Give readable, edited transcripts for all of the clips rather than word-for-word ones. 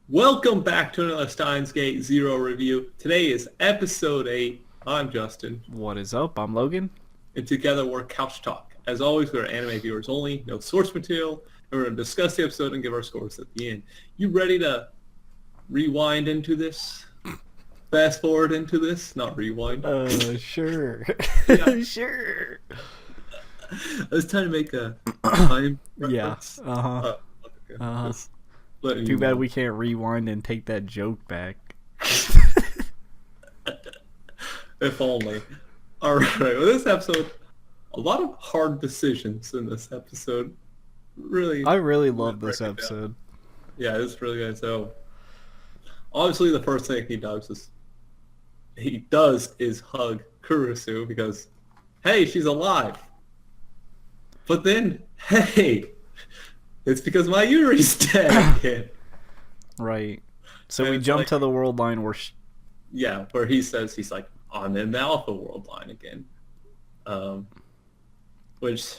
Welcome back to another Steins Gate Zero review. Today is episode 8. I'm Justin, What is up? I'm Logan. and together we're Couch Talk. As always, we're anime viewers only, no source material, and we're going to discuss the episode and give our scores at the end. You ready to rewind into this? Fast forward into this? Not rewind. Sure. Yeah. Sure. I was trying to make a time Yeah. reference. Uh-huh. Okay. Uh-huh. Just letting Too you bad know. we can't rewind and take that joke back. If only. Alright, well, this episode, a lot of hard decisions in this episode. Really. I really love this break it down. episode. Yeah, it's really good. So, obviously the first thing he does is hug Kurisu because, hey, she's alive. But then, hey, it's because my utery's dead again. Right. So And we it's jump like- to the world line where Yeah, where he says he's like, I'm in the Alpha World line again. Which,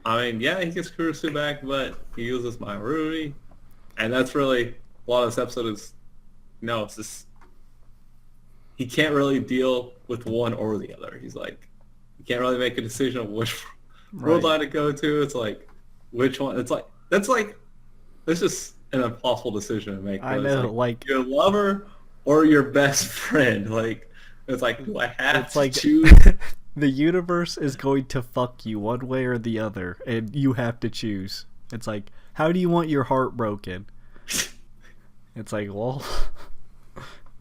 I mean, yeah, he gets Kurisu back, but he uses my Rui. And that's really, a lot of this episode is, no, it's just, he can't really deal with one or the other. He's like, he can't really make a decision of which world Right. line to go to. It's like, which one, it's just an impossible decision to make. I But it's know, like your lover or your best friend. Like, it's like, do I have it's to like choose? the universe is going to fuck you one way or the other, and you have to choose. It's like, how do you want your heart broken? It's like, well,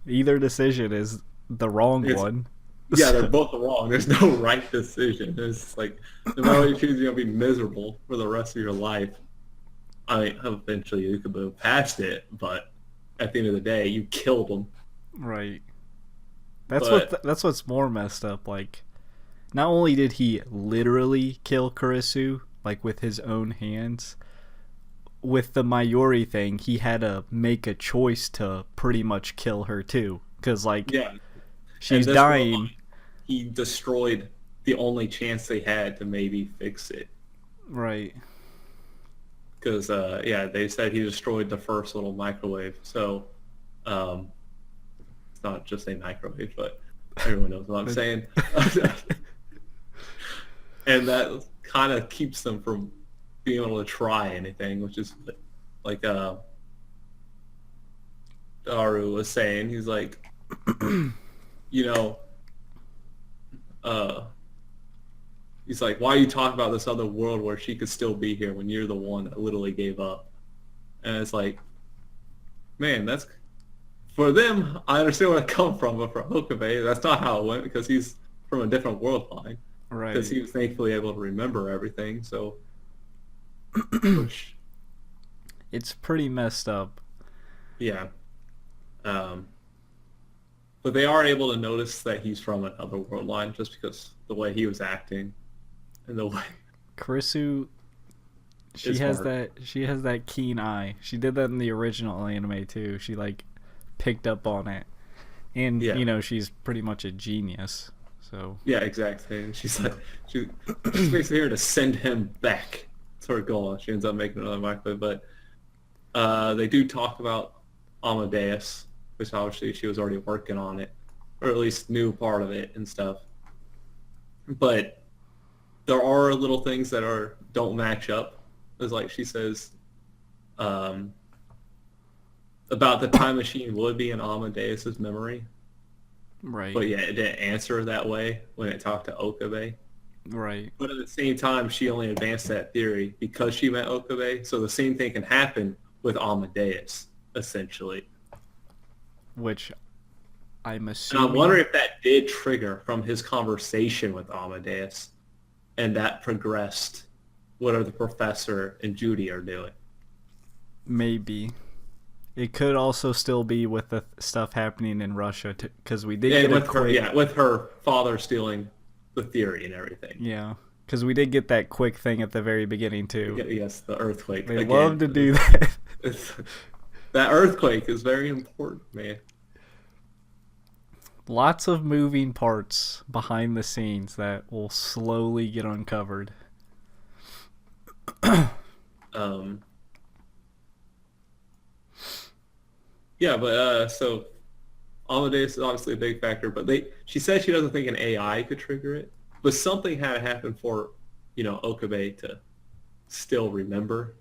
either decision is the wrong one. Yeah, they're both wrong. There's no right decision. It's like, no matter what you choose, you're going to be miserable for the rest of your life. I mean, eventually you could move past it, but at the end of the day, you killed them. Right. That's But- that's what's more messed up. Like, not only did he literally kill Kurisu, like with his own hands, with the Mayuri thing, he had to make a choice to pretty much kill her too, because like Yeah. she's And this dying. world, he destroyed the only chance they had to maybe fix it. Right. Because, yeah, they said he destroyed the first little microwave. So, it's not just a microwave, but everyone knows what I'm saying. And that kind of keeps them from being able to try anything, which is like Daru was saying. He's like, you know, he's like, why are you talking about this other world where she could still be here when you're the one that literally gave up? And it's like, man, that's, for them, I understand where it come from, but for Okabe, that's not how it went because he's from a different world line. Right. Because he was thankfully able to remember everything, so... It's pretty messed up. Yeah. But they are able to notice that he's from another world line just because the way he was acting and the way... Kurisu, she It's has hard. that keen eye. She did that in the original anime too. She like picked up on it, and Yeah. you know she's pretty much a genius. So Yeah, exactly. And she's like, she's basically here to send him back. That's her goal. She ends up making another microwave, but they do talk about Amadeus, which obviously she was already working on it, or at least knew part of it and stuff. But there are little things that don't match up. It's like she says about the time machine would be in Amadeus's memory. right, But yeah, it didn't answer that way when it talked to Okabe. right, But at the same time, she only advanced that theory because she met Okabe. So the same thing can happen with Amadeus, essentially. which I'm And assuming. I'm wondering if that did trigger from his conversation with Amadeus, and that progressed what the professor and Judy are doing. Maybe it could also still be with the stuff happening in Russia because we did And get a with her, quick, yeah, with her father stealing the theory and everything. yeah, because we did get that quick thing at the very beginning too. Yes, the earthquake. They again. love to do that. That earthquake is very important, man. Lots of moving parts behind the scenes that will slowly get uncovered. Yeah, but so Amadeus is obviously a big factor, but she said she doesn't think an AI could trigger it, but something had to happen for, Okabe to still remember.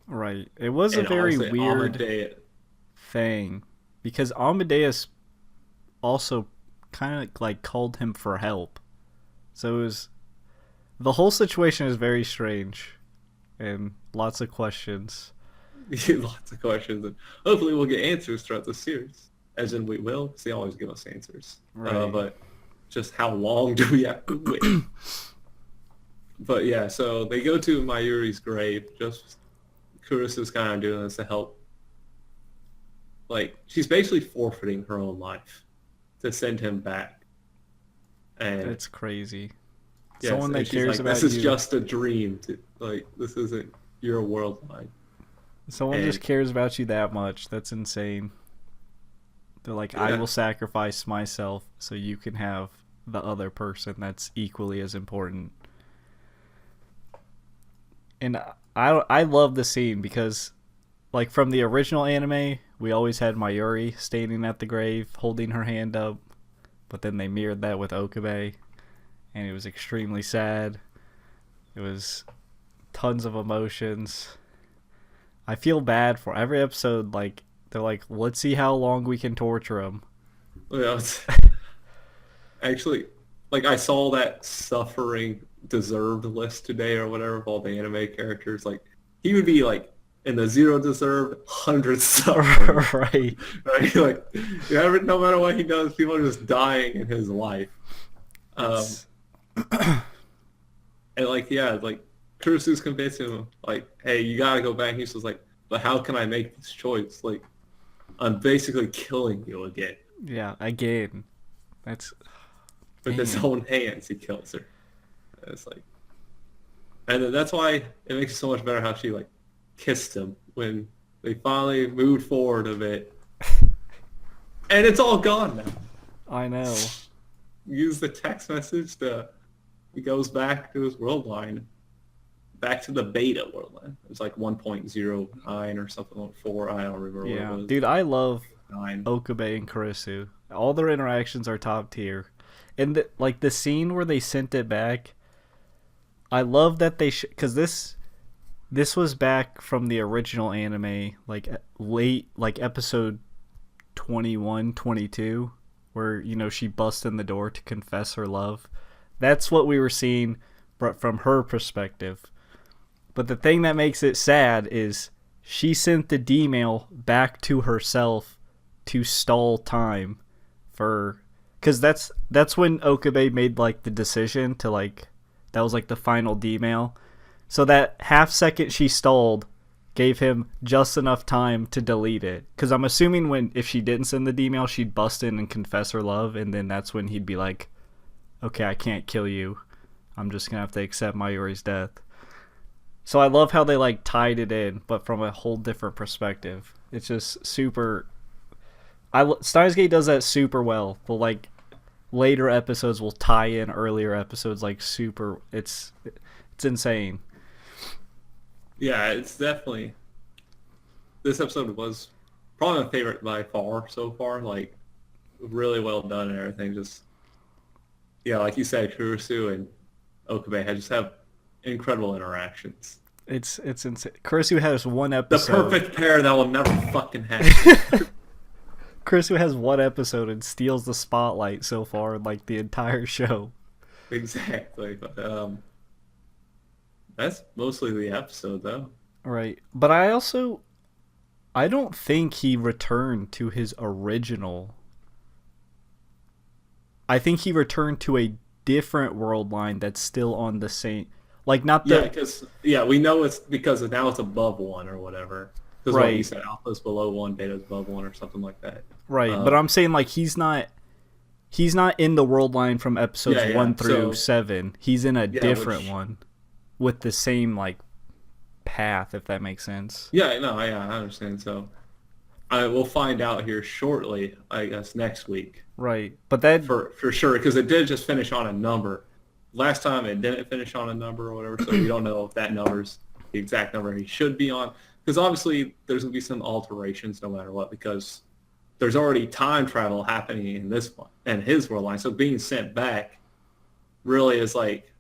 Right. It was a And very also weird Amadeus, thing because Amadeus also kind of like called him for help. So it was the whole situation is very strange and lots of questions. lots of questions, and hopefully we'll get answers throughout the series. As in we will, because they always give us answers. Right. But just how long do we have to wait? But yeah, so they go to Mayuri's grave. Just Kurisu's kind of doing this to help. Like, she's basically forfeiting her own life to send him back. And It's crazy. yes, Someone that and she's cares like, about this is you. just a dream. This isn't your world line. Someone and- just cares about you that much. That's insane. They're like, I Yeah. will sacrifice myself so you can have the other person that's equally as important. And I love the scene because, like, from the original anime, we always had Mayuri standing at the grave holding her hand up, but then they mirrored that with Okabe, and it was extremely sad. It was tons of emotions. I feel bad for every episode. Like, they're like, let's see how long we can torture him. Yeah, actually, like, I saw that suffering deserved list today or whatever of all the anime characters. Like, he would be like in the 0 deserved, 100 suffering. Right. Right? Like, no matter what he does, people are just dying in his life. And like, yeah, like Kurisu's convincing him, like, hey, you gotta go back. He's just like, but how can I make this choice? Like, I'm basically killing you again. Yeah, again. That's With his own hands, he kills her. And it's like, and then that's why it makes it so much better how she like kissed him when they finally moved forward a bit, and it's all gone now. I know. Use the text message he goes back to his world line, back to the beta world line. It was like 1.09 or something like 4. I don't remember what it Yeah, was. dude, I love 9. Okabe and Kurisu. All their interactions are top tier, and the scene where they sent it back. I love that they because this was back from the original anime, like late, like episode 21, 22, where she busts in the door to confess her love. That's what we were seeing, but from her perspective. But the thing that makes it sad is she sent the D-mail back to herself to stall time for, because that's when Okabe made like the decision to like, that was like the final D-mail. So that half second she stalled gave him just enough time to delete it. Because I'm assuming if she didn't send the D-mail, she'd bust in and confess her love, and then that's when he'd be like, okay, I can't kill you. I'm just going to have to accept Mayuri's death. So I love how they like tied it in, but from a whole different perspective. It's just super... Steins Gate does that super well. But like later episodes will tie in earlier episodes like super... It's insane. Yeah, it's definitely... This episode was probably my favorite by far so far. Like, really well done and everything. Just, yeah, like you said, Kurisu and Okabe just have incredible interactions. It's insane. Kurisu has one The episode. perfect pair that will never fucking happen. Kurisu has one episode and steals the spotlight so far in like the entire show. Exactly. But that's mostly the episode, though. Right. But I don't think he returned to his original. I think he returned to a different world line that's still on the same, like not the... Yeah, because we know it's because now it's above 1 or whatever. Because Right. what you said, alpha's below 1, beta's above 1 or something like that. Right, but I'm saying like he's not in the world line from episodes Yeah, 1 through so- 7. He's in a different which- one with the same like path, if that makes sense. Yeah, no, I understand. So I will find out here shortly, I guess next week, Right. But that for sure, because it did just finish on a number. Last time it didn't finish on a number or whatever, so we don't know if that number's the exact number he should be on. because obviously there's going to be some alterations no matter what, because there's already time travel happening in this one and his world line. So being sent back really is like,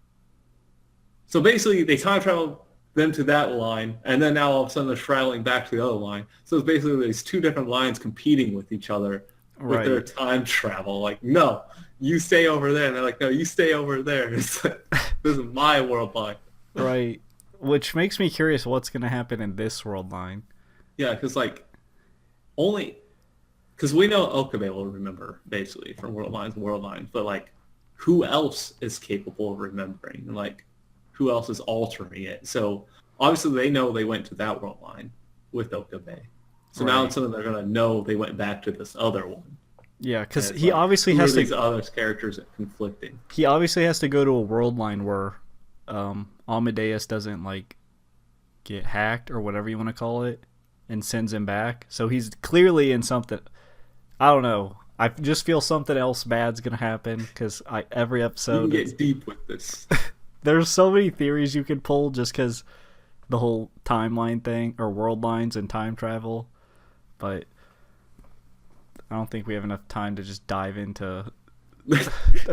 so basically they time travel them to that line, and then now all of a sudden they're traveling back to the other line. So it's basically these two different lines competing with each other with their time travel. Like, no, you stay over there. And they're like, no, you stay over there. It's like, this is my world line. Right. Which makes me curious what's going to happen in this world line. Yeah, because like, because we know Okabe will remember basically from world lines and world lines, but like, who else is capable of remembering? And like, who else is altering it? So obviously they know they went to that world line with Okabe. So now suddenly they're gonna know they went back to this other one. Yeah, because he obviously has to. These other characters are conflicting. He obviously has to go to a world line where Amadeus doesn't like get hacked or whatever you want to call it, and sends him back. So he's clearly in something. I don't know. I just feel something else bad's gonna happen because every episode. You can get deep with this. There's so many theories you could pull just because the whole timeline thing or world lines and time travel, but I don't think we have enough time to just dive into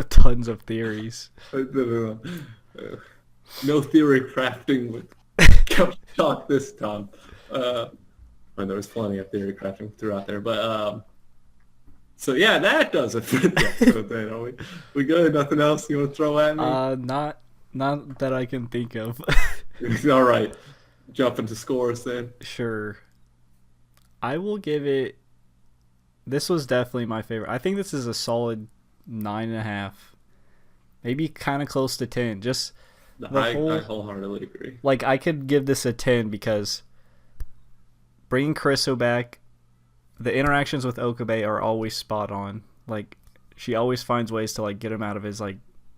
tons of theories. No theory crafting with Shock this time. When there was plenty of theory crafting throughout there, but so yeah, that does it for the episode. Then we good? Nothing else you want to throw at me? Not that I can think of. All right, jump into scores then. Sure. I will give it. This was definitely my favorite. I think this is a solid 9.5, maybe kind of close to 10. Just I wholeheartedly agree. Like I could give this a 10 because bringing KURISU back, the interactions with Okabe are always spot on. Like she always finds ways to like get him out of his like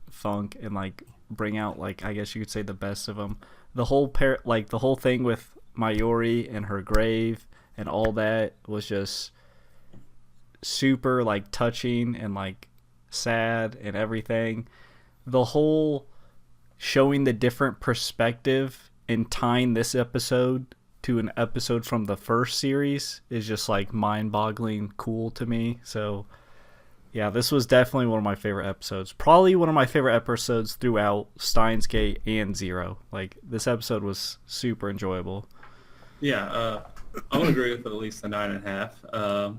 funk and like bring out like I guess you could say the best of him. The whole the whole thing with Mayuri and her grave and all that was just super like touching and like sad and everything. The whole showing the different perspective and tying this episode to an episode from the first series is just like mind-boggling cool to me. So yeah, this was definitely one of my favorite episodes. Probably one of my favorite episodes throughout Steins Gate and Zero. Like this episode was super enjoyable. Yeah, I would agree with at least a 9.5.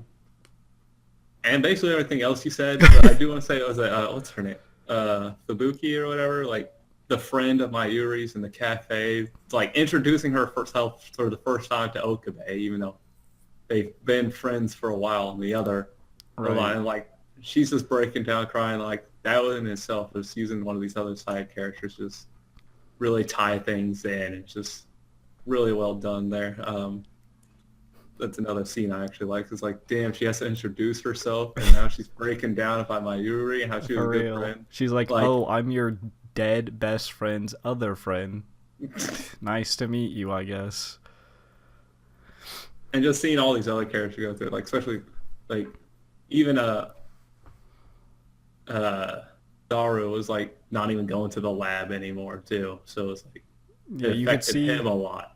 And basically everything else you said, but I do want to say it was what's her name? Fubuki or whatever, like the friend of Mayuri's in the cafe. It's like introducing herself for the first time to Okabe, even though they've been friends for a while in the other line. And like she's just breaking down crying. Like that in itself is using one of these other side characters just really tie things in. It's just really well done there. That's another scene I actually like. It's like, damn, she has to introduce herself, and now she's breaking down about Mayuri and how she was a good friend. She's like, oh, I'm your dead best friend's other friend. Nice to meet you, I guess. And just seeing all these other characters go through, like especially like even Daru was like not even going to the lab anymore too. So it's like you could see him a lot.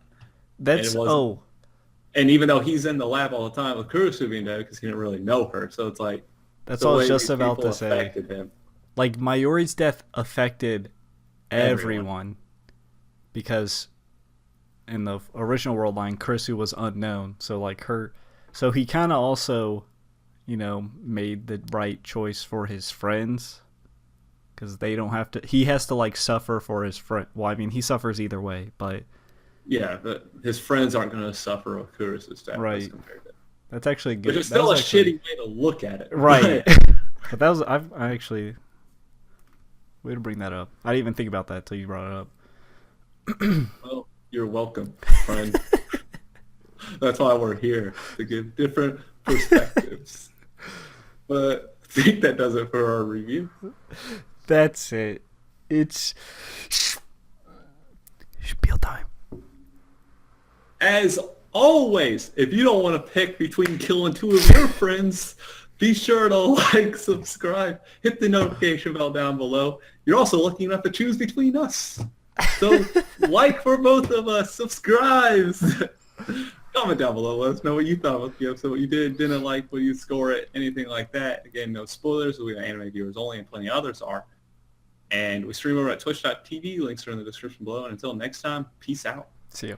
And even though he's in the lab all the time with KURISU being dead because he didn't really know her, so it's like that's all I was just about to say. Him. Like Mayuri's death affected everyone because in the original world line, KURISU was unknown. So like so he kind of also, made the right choice for his friends because they don't have to. He has to like suffer for his friend. Well, I mean, he suffers either way, but. Yeah, but his friends aren't going to suffer with KURISU's death. Right. That's actually good. Which is still a shitty way to look at it. Right. But that was I actually way to bring that up. I didn't even think about that till you brought it up. Well, you're welcome, friend. That's why we're here, to give different perspectives. But I think that does it for our review. That's it. It's spiel time. As always, if you don't want to pick between killing two of your friends, be sure to like, subscribe, hit the notification bell down below. You're also lucky enough to choose between us. So like for both of us, subscribe. Comment down below. Let us know what you thought about the episode, what you didn't like, what you score it, anything like that. Again, no spoilers. We are anime viewers only, and plenty of others are. And we stream over at twitch.tv. Links are in the description below. And until next time, peace out. See you.